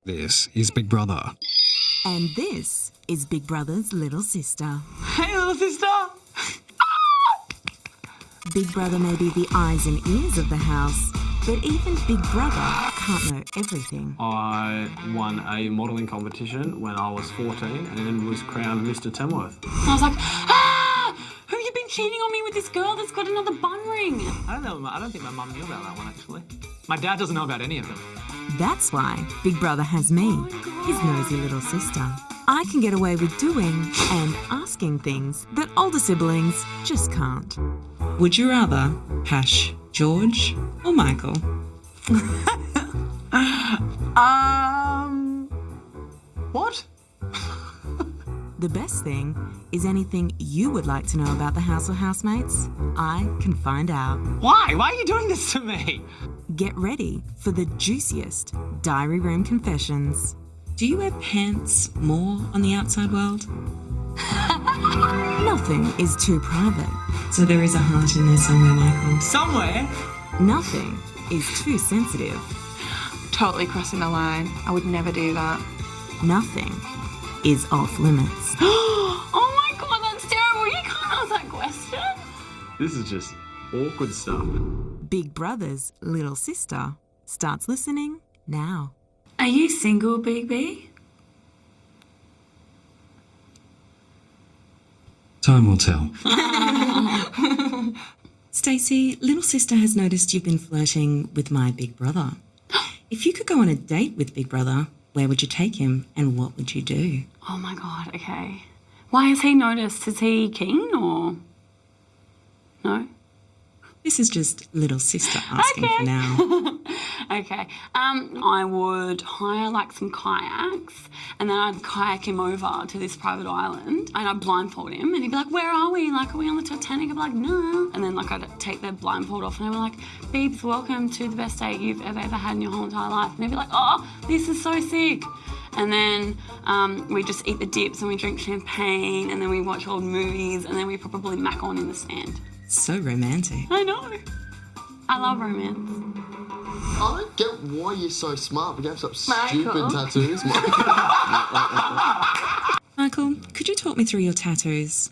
This is Big Brother. And this is Big Brother's little sister. Hey, little sister! Big Brother may be the eyes and ears of the house, but even Big Brother can't know everything. I won a modelling competition when I was 14 and was crowned Mr. Tamworth. I was like, who have you been cheating on me with this girl that's got another bun ring? I don't think my mum knew about that one, actually. My dad doesn't know about any of them. That's why Big Brother has me, his nosy little sister. I can get away with doing and asking things that older siblings just can't. Would you rather hash George or Michael? What? The best thing is anything you would like to know about the house or housemates, I can find out. Why? Why are you doing this to me? Get ready for the juiciest diary room confessions. Do you wear pants more on the outside world? Nothing is too private. So there is a heart in there somewhere, Michael. Somewhere? Nothing is too sensitive. Totally crossing the line. I would never do that. Nothing is off limits. Oh my god, that's terrible. You can't ask that question. This is just awkward stuff. Big Brother's little sister starts listening now. Are you single, BB? Time will tell. Stacey, little sister has noticed you've been flirting with my big brother. If you could go on a date with Big Brother, where would you take him and what would you do? Oh my god, okay. Why has he noticed? Is he keen or no? This is just little sister asking for now. Okay. I would hire like some kayaks and then I'd kayak him over to this private island and I'd blindfold him and he'd be like, where are we? Like, are we on the Titanic? I'd be like, no. And then like I'd take the blindfold off and I'd be like, Beebs, welcome to the best date you've ever had in your whole entire life. And they'd be like, oh, this is so sick. And then we just eat the dips and we drink champagne and then we watch old movies and then we probably mac on in the sand. So romantic. I know. I love romance. I don't get why you're so smart, but you have such Michael. stupid tattoos. Michael, could you talk me through your tattoos?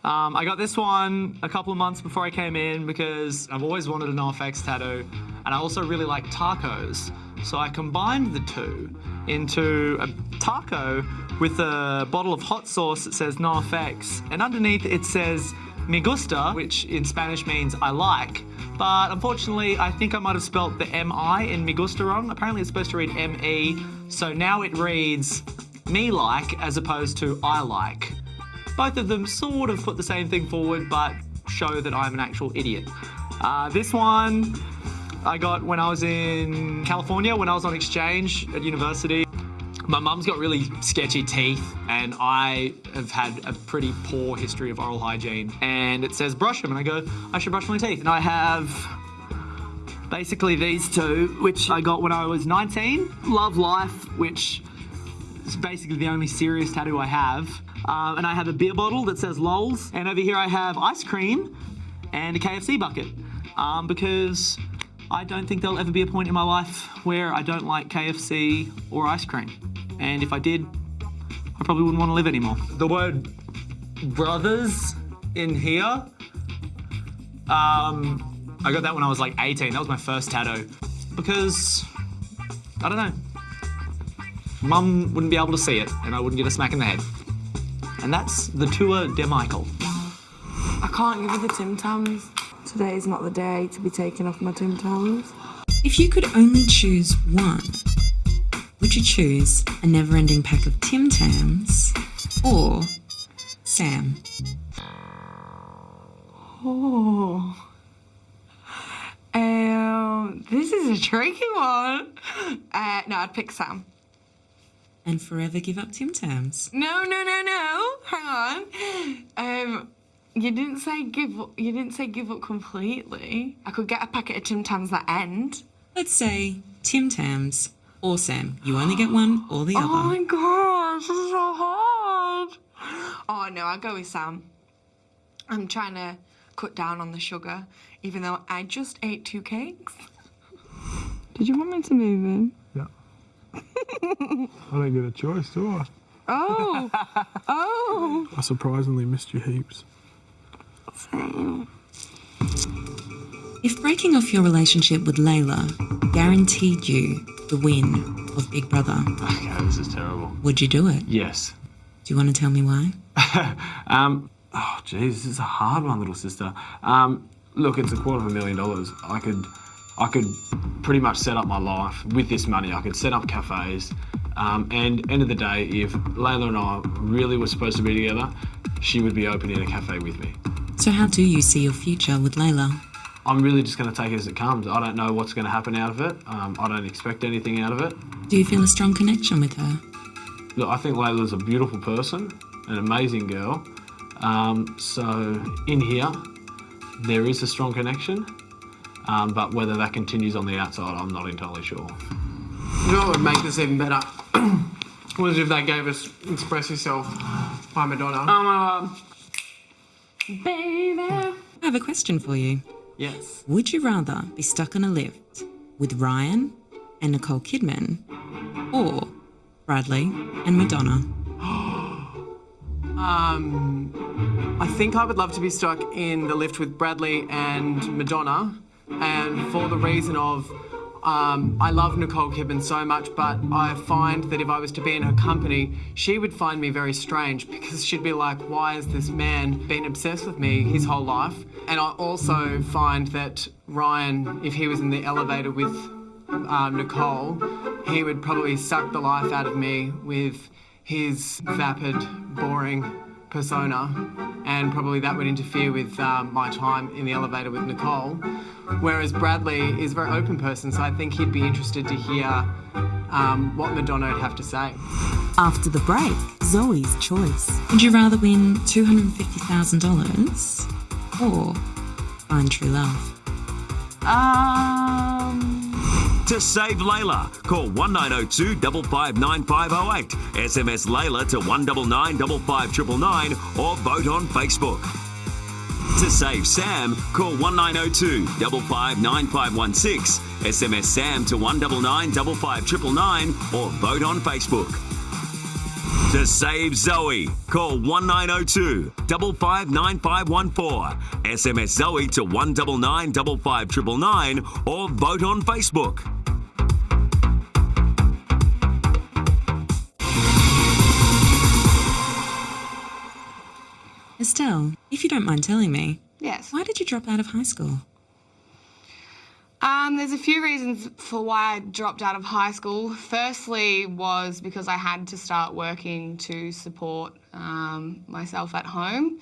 I got this one a couple of months before I came in because I've always wanted a NoFX tattoo and I also really like tacos. So I combined the two into a taco with a bottle of hot sauce that says NoFX and underneath it says me gusta, which in Spanish means I like. But unfortunately, I think I might have spelt the M-I in me gusta wrong. Apparently it's supposed to read M-E, so now it reads me like as opposed to I like. Both of them sort of put the same thing forward, but show that I'm an actual idiot. This one I got when I was in California, when I was on exchange at university. My mum's got really sketchy teeth and I have had a pretty poor history of oral hygiene. And it says brush them and I go, I should brush my teeth. And I have basically these two, which I got when I was 19. Love Life, which is basically the only serious tattoo I have. And I have a beer bottle that says lols. And over here I have ice cream and a KFC bucket. Because I don't think there'll ever be a point in my life where I don't like KFC or ice cream. And if I did, I probably wouldn't want to live anymore. The word brothers in here, I got that when I was like 18. That was my first tattoo. Because, I don't know, Mum wouldn't be able to see it and I wouldn't get a smack in the head. And that's the Tour de Michael. I can't give you the Tim Tams. Today is not the day to be taking off my Tim Tams. If you could only choose one, would you choose a never-ending pack of Tim Tams or Sam? Oh. This is a tricky one. No, I'd pick Sam. And forever give up Tim Tams? No. Hang on. You didn't say give up. You didn't say give up completely. I could get a packet of Tim Tams that end. Let's say Tim Tams or Sam. You only get one or the other. Oh my gosh, this is so hard. Oh no, I'll go with Sam. I'm trying to cut down on the sugar, even though I just ate 2 cakes. Did you want me to move in? Yeah. I don't get a choice, do I? Oh. Oh. I surprisingly missed you heaps. Same. If breaking off your relationship with Layla guaranteed you the win of Big Brother, Okay, this is terrible. would you do it? Yes. Do you want to tell me why? Oh, geez, this is a hard one, little sister. Look, it's $250,000. I could pretty much set up my life with this money. I could set up cafes. And end of the day, if Layla and I really were supposed to be together, she would be opening a cafe with me. So how do you see your future with Layla? I'm really just going to take it as it comes. I don't know what's going to happen out of it. I don't expect anything out of it. Do you feel a strong connection with her? Look, I think Layla's a beautiful person, an amazing girl. So in here, there is a strong connection, but whether that continues on the outside, I'm not entirely sure. You know what would make this even better? Was if they gave us Express Yourself by Madonna. Oh my god. Baby. I have a question for you. Yes. Would you rather be stuck on a lift with Ryan and Nicole Kidman or Bradley and Madonna? I think I would love to be stuck in the lift with Bradley and Madonna, and for the reason of I love Nicole Kidman so much, but I find that if I was to be in her company, she would find me very strange because she'd be like, why has this man been obsessed with me his whole life? And I also find that Ryan, if he was in the elevator with Nicole, he would probably suck the life out of me with his vapid, boring persona, and probably that would interfere with my time in the elevator with Nicole. Whereas Bradley is a very open person, so I think he'd be interested to hear what Madonna would have to say. After the break, Zoe's choice. Would you rather win $250,000 or find true love? To save Layla, call 1902 559508, SMS Layla to 199 55999 or vote on Facebook. To save Sam, call 1902 559516, SMS Sam to 199 55999 or vote on Facebook. To save Zoe, call 1902 559514, SMS Zoe to 199 55999 or vote on Facebook. Estelle, if you don't mind telling me, Yes. why did you drop out of high school? There's a few reasons for why I dropped out of high school. Firstly was because I had to start working to support myself at home.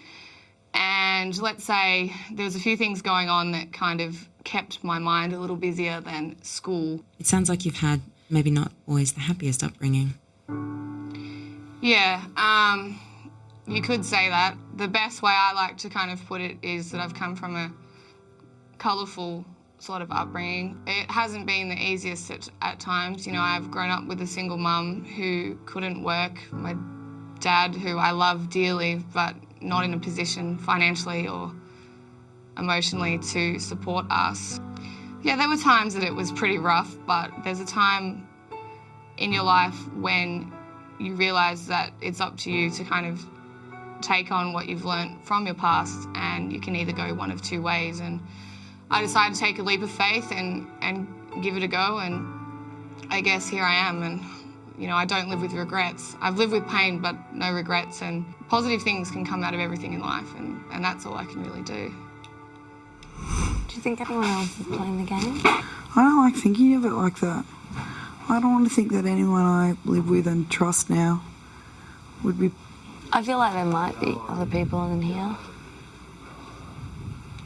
And let's say there was a few things going on that kind of kept my mind a little busier than school. It sounds like you've had maybe not always the happiest upbringing. Yeah, you could say that. The best way I like to kind of put it is that I've come from a colourful sort of upbringing. It hasn't been the easiest at times. You know, I've grown up with a single mum who couldn't work, my dad who I love dearly but not in a position financially or emotionally to support us. Yeah, there were times that it was pretty rough, but there's a time in your life when you realise that it's up to you to kind of take on what you've learnt from your past, and you can either go one of two ways. And I decided to take a leap of faith and give it a go, and I guess here I am. And you know, I don't live with regrets. I've lived with pain but no regrets, and positive things can come out of everything in life, and that's all I can really do. Do you think anyone else is playing the game? I don't like thinking of it like that. I don't want to think that anyone I live with and trust now would be... I feel like there might be other people in here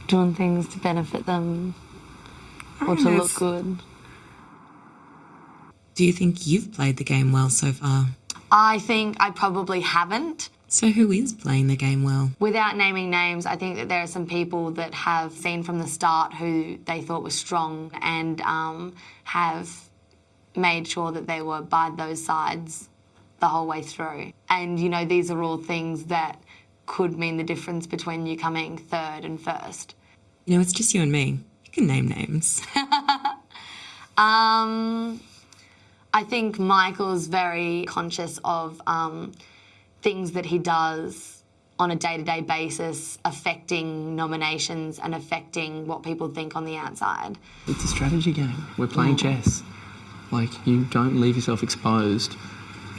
doing things to benefit them or to look good. Do you think you've played the game well so far? I think I probably haven't. So who is playing the game well? Without naming names, I think that there are some people that have seen from the start who they thought was strong and have made sure that they were by those sides the whole way through. And, you know, these are all things that could mean the difference between you coming third and first. You know, it's just you and me. You can name names. I think Michael's very conscious of things that he does on a day-to-day basis affecting nominations and affecting what people think on the outside. It's a strategy game. We're playing chess. Like, you don't leave yourself exposed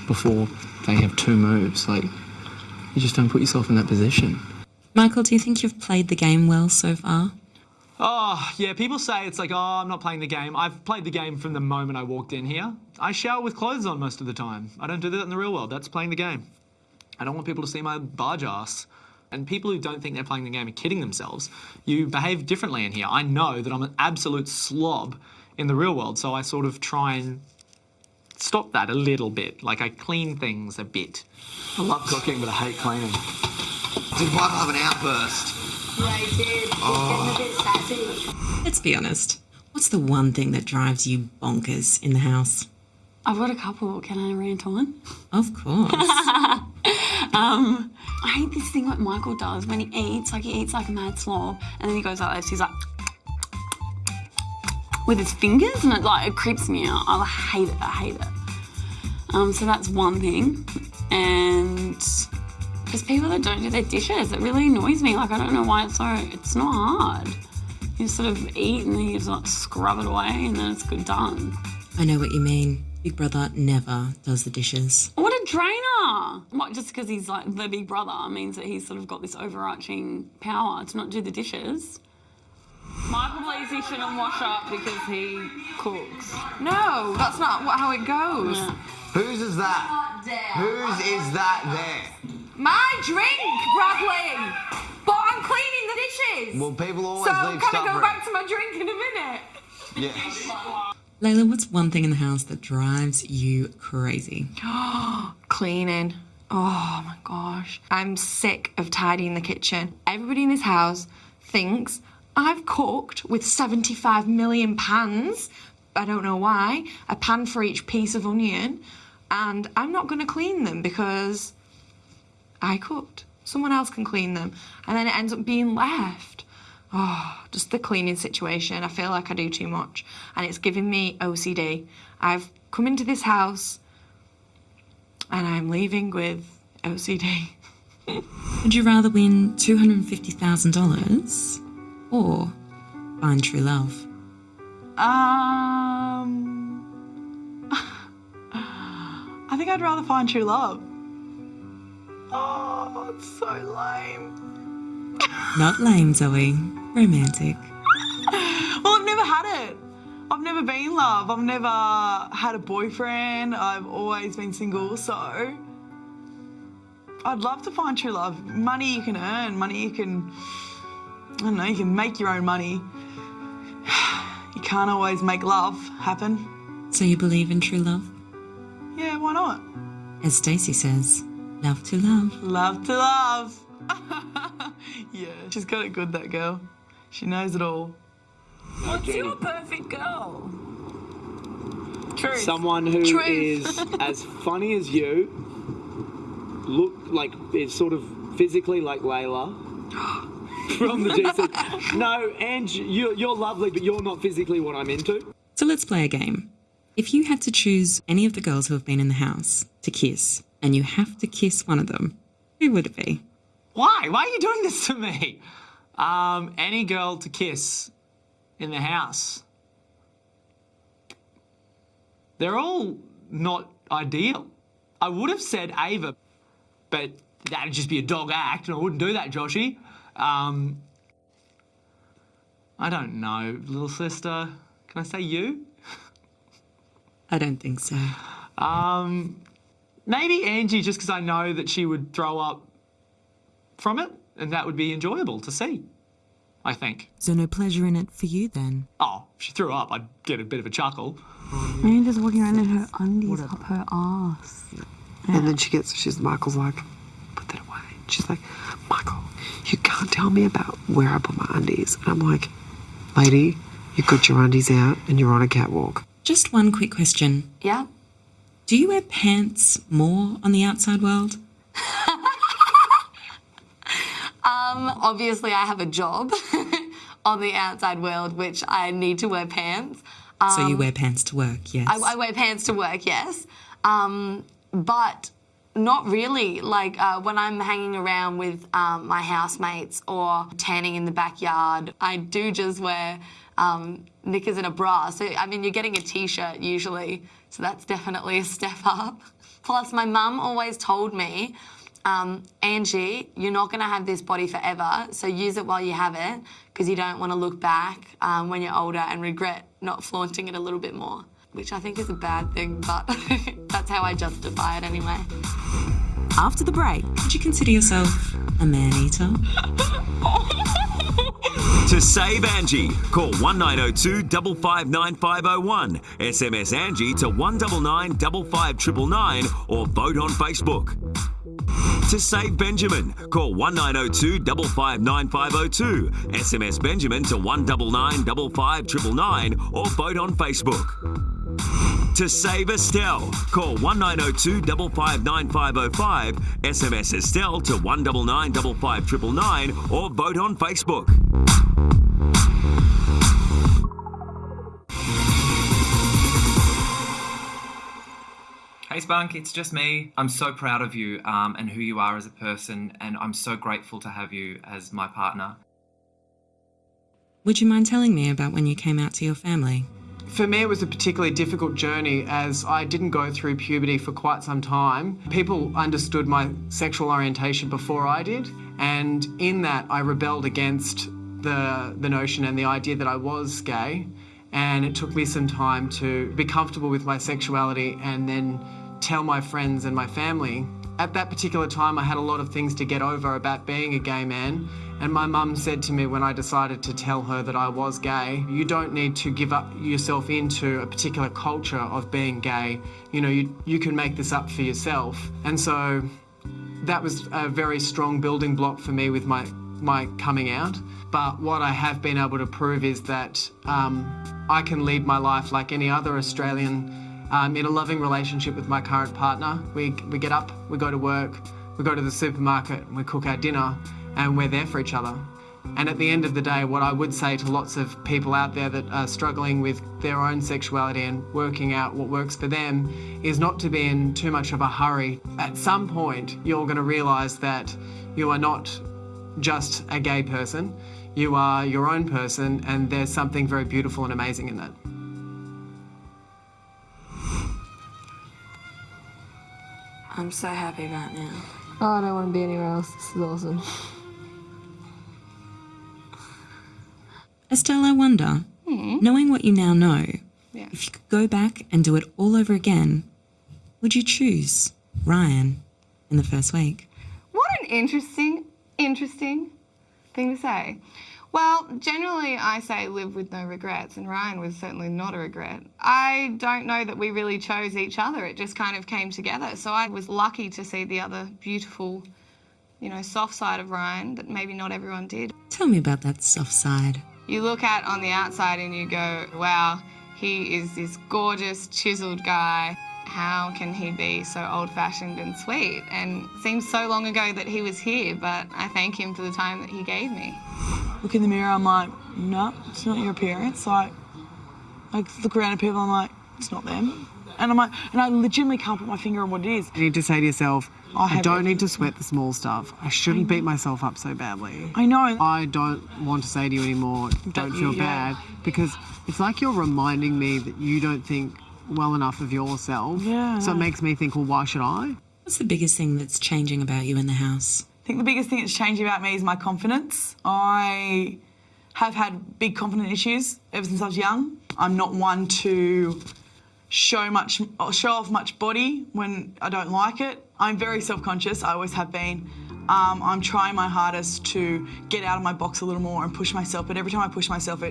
before they have 2 moves. Like, you just don't put yourself in that position. Michael, do you think you've played the game well so far? Oh, yeah, people say it's like, oh, I'm not playing the game. I've played the game from the moment I walked in here. I shower with clothes on most of the time. I don't do that in the real world. That's playing the game. I don't want people to see my barge ass. And people who don't think they're playing the game are kidding themselves. You behave differently in here. I know that I'm an absolute slob in the real world, so I sort of try and stop that a little bit. Like, I clean things a bit. I love cooking, but I hate cleaning. Did Michael have an outburst? Yeah, he did. He's getting a bit sassy. Let's be honest. What's the one thing that drives you bonkers in the house? I've got a couple. Can I rant on? Of course. I hate this thing what Michael does when he eats. Like, he eats like a mad slob, and then he goes like this. He's like with his fingers, and it creeps me out. I hate it. I hate it. So that's one thing. And there's people that don't do their dishes. It really annoys me. Like, I don't know why it's not hard. You sort of eat and then you just like scrub it away and then it's good done. I know what you mean. Big brother never does the dishes. What a drainer! What, just because he's like the big brother means that he's sort of got this overarching power to not do the dishes. Michael believes he shouldn't wash up because he cooks. No, that's not how it goes. Yeah. Whose is that? Whose is that there? My drink, Bradley! But I'm cleaning the dishes! Well, people always so leave can stuff I go for back to my drink in a minute? Yes. Layla, what's one thing in the house that drives you crazy? Cleaning. Oh my gosh. I'm sick of tidying the kitchen. Everybody in this house thinks I've cooked with 75 million pans. I don't know why. A pan for each piece of onion. And I'm not going to clean them because I cooked. Someone else can clean them. And then it ends up being left. Oh, just the cleaning situation. I feel like I do too much. And it's giving me OCD. I've come into this house and I'm leaving with OCD. Would you rather win $250,000 or find true love? I think I'd rather find true love. Oh, it's so lame. Not lame, Zoe. Romantic. Well, I've never had it. I've never been in love. I've never had a boyfriend. I've always been single, so I'd love to find true love. Money you can earn. Money you can, I don't know, you can make your own money. You can't always make love happen. So you believe in true love? Yeah, why not? As Stacey says, love to love. Love to love. Yeah, she's got it good, that girl. She knows it all. What's your perfect girl? Truth. Someone who Truth. is as funny as you, look like is sort of physically like Layla from the GC. No, Ange, you're lovely, but you're not physically what I'm into. So let's play a game. If you had to choose any of the girls who have been in the house to kiss, and you have to kiss one of them, who would it be? Why? Why are you doing this to me? Any girl to kiss in the house. They're all not ideal. I would have said Ava, but that'd just be a dog act, and I wouldn't do that, Joshy. I don't know, little sister. Can I say you? I don't think so. Maybe Angie, just because I know that she would throw up from it, and that would be enjoyable to see, I think. So no pleasure in it for you then? Oh, if she threw up, I'd get a bit of a chuckle. Maybe just walking around in her undies up her ass. And then Michael's like, put that away. She's like, Michael, you can't tell me about where I put my undies. And I'm like, lady, you've got your undies out and you're on a catwalk. Just one quick question. Yeah? Do you wear pants more on the outside world? Obviously I have a job on the outside world, which I need to wear pants. So you wear pants to work, yes? I wear pants to work, yes. But not really. Like when I'm hanging around with my housemates or tanning in the backyard, I do just wear knickers and a bra. So, I mean, you're getting a T-shirt usually, so that's definitely a step up. Plus, my mum always told me, Angie, you're not going to have this body forever, so use it while you have it, because you don't want to look back when you're older and regret not flaunting it a little bit more, which I think is a bad thing, but that's how I justify it anyway. After the break, Would you consider yourself a man-eater? To save Angie, call 1902 559 501, SMS Angie to 199 55999 or vote on Facebook. To save Benjamin, call 1902 559 502, SMS Benjamin to 199 55999 or vote on Facebook. To save Estelle, call 1902 559 505, SMS Estelle to 199 55999 or vote on Facebook. Hey Spunk, it's just me. I'm so proud of you and who you are as a person, and I'm so grateful to have you as my partner. Would you mind telling me about when you came out to your family? For me, it was a particularly difficult journey as I didn't go through puberty for quite some time. People understood my sexual orientation before I did, and in that I rebelled against the notion and the idea that I was gay, and it took me some time to be comfortable with my sexuality and then tell my friends and my family. At that particular time, I had a lot of things to get over about being a gay man, and my mum said to me when I decided to tell her that I was gay, you don't need to give up yourself into a particular culture of being gay. You know, you can make this up for yourself. And so that was a very strong building block for me with my coming out. But what I have been able to prove is that I can lead my life like any other Australian in a loving relationship with my current partner. We get up, we go to work, we go to the supermarket, we cook our dinner, and we're there for each other. And at the end of the day, what I would say to lots of people out there that are struggling with their own sexuality and working out what works for them is not to be in too much of a hurry. At some point, you're going to realise that you are not just a gay person, you are your own person, and there's something very beautiful and amazing in that. I'm so happy right now. Oh, I don't want to be anywhere else. This is awesome. Estelle, I wonder, knowing what you now know, if you could go back and do it all over again, would you choose Ryan in the first week? What an interesting thing to say. Well, generally I say live with no regrets, and Ryan was certainly not a regret. I don't know that we really chose each other. It just kind of came together. So I was lucky to see the other beautiful, soft side of Ryan that maybe not everyone did. Tell me about that soft side. You look at on the outside and you go, wow, he is this gorgeous, chiseled guy. How can he be so old-fashioned and sweet? And it seems so long ago that he was here, but I thank him for the time that he gave me. Look in the mirror, I'm like, no, it's not your appearance. Like look around at people, I'm like, it's not them. And I legitimately can't put my finger on what it is. You need to say to yourself, I don't need to sweat the small stuff. I shouldn't beat myself up so badly. I know. I don't want to say to you anymore, don't feel bad, because it's like you're reminding me that you don't think well enough of yourself. Yeah. So it makes me think, well, why should I? What's the biggest thing that's changing about you in the house? I think the biggest thing that's changing about me is my confidence. I have had big confidence issues ever since I was young. I'm not one to show off much body when I don't like it. I'm very self-conscious, I always have been. I'm trying my hardest to get out of my box a little more and push myself, but every time I push myself,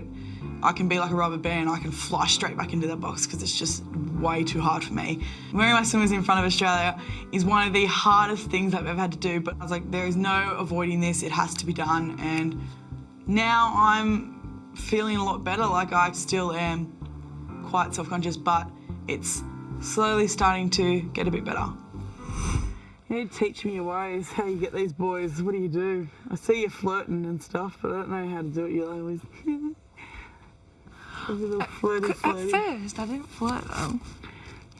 I can be like a rubber band. I can fly straight back into that box because it's just way too hard for me. Wearing my swimmers in front of Australia is one of the hardest things I've ever had to do, but I was like, there is no avoiding this, it has to be done. And now I'm feeling a lot better. Like, I still am quite self-conscious, but it's slowly starting to get a bit better. You need to teach me your ways, how you get these boys. What do you do? I see you flirting and stuff, but I don't know how to do it. You're always... Flirty. At first, I didn't flirt though.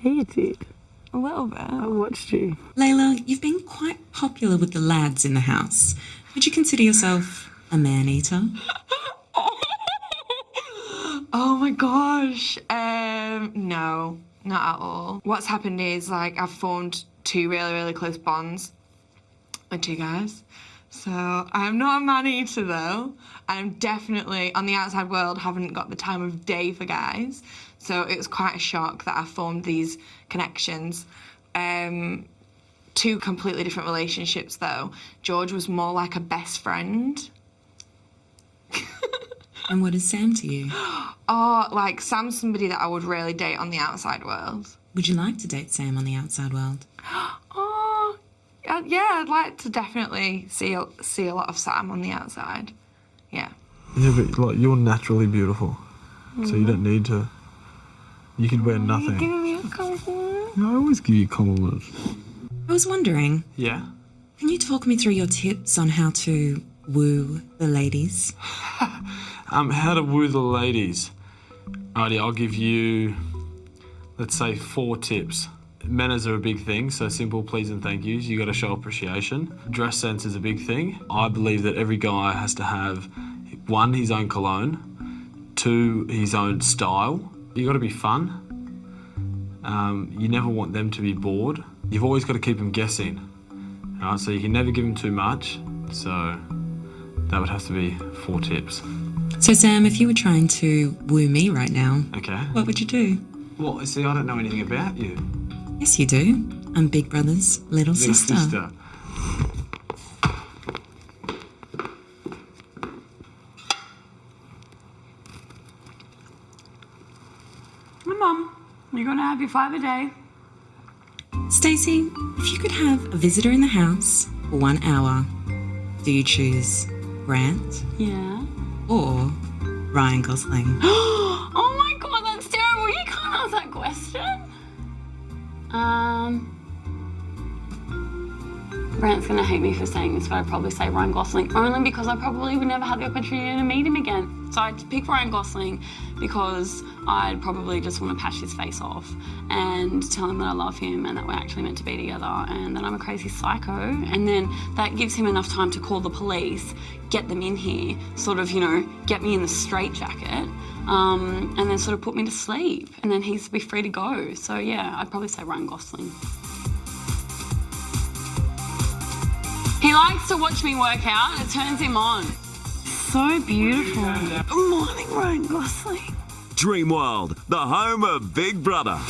Yeah, you did. A little bit. I watched you. Layla, you've been quite popular with the lads in the house. Would you consider yourself a man-eater? Oh my gosh. No, not at all. What's happened is I've formed two really, really close bonds with two guys. So I'm not a man-eater though. I'm definitely, on the outside world, haven't got the time of day for guys. So it was quite a shock that I formed these connections. Two completely different relationships though. George was more like a best friend. And what is Sam to you? Oh, Sam's somebody that I would really date on the outside world. Would you like to date Sam on the outside world? Oh, yeah, I'd like to definitely see a lot of Sam on the outside. Yeah. Yeah, but you're naturally beautiful, so you don't need to. You could wear nothing. You're giving me a compliment. I always give you compliments. I was wondering, Yeah? can you talk me through your tips on how to woo the ladies? How to woo the ladies. Alrighty, I'll give you, let's say, 4 tips. Manners are a big thing, so simple please and thank yous. You got to show appreciation. Dress sense is a big thing. I believe that every guy has to have, 1, his own cologne, 2, his own style. You got to be fun. You never want them to be bored. You've always got to keep them guessing. Alright, so you can never give them too much. So that would have to be 4 tips. So Sam, if you were trying to woo me right now, Okay. what would you do? Well, see, I don't know anything about you. Yes, you do. I'm Big Brother's little sister. My mum, you're gonna have your 5 a day. Stacey, if you could have a visitor in the house for 1 hour, do you choose Grant Yeah. or Ryan Gosling? Oh my god, that's terrible. You can't ask that question. Brant's gonna hate me for saying this, but I'd probably say Ryan Gosling, only because I probably would never have the opportunity to meet him again. So I'd pick Ryan Gosling because I'd probably just want to patch his face off and tell him that I love him and that we're actually meant to be together and that I'm a crazy psycho. And then that gives him enough time to call the police, get them in here, sort of, get me in the straitjacket, and then sort of put me to sleep. And then he's be free to go. So yeah, I'd probably say Ryan Gosling. He likes to watch me work out. It turns him on. So beautiful. Good morning, Ryan Gosling. Dream World, the home of Big Brother.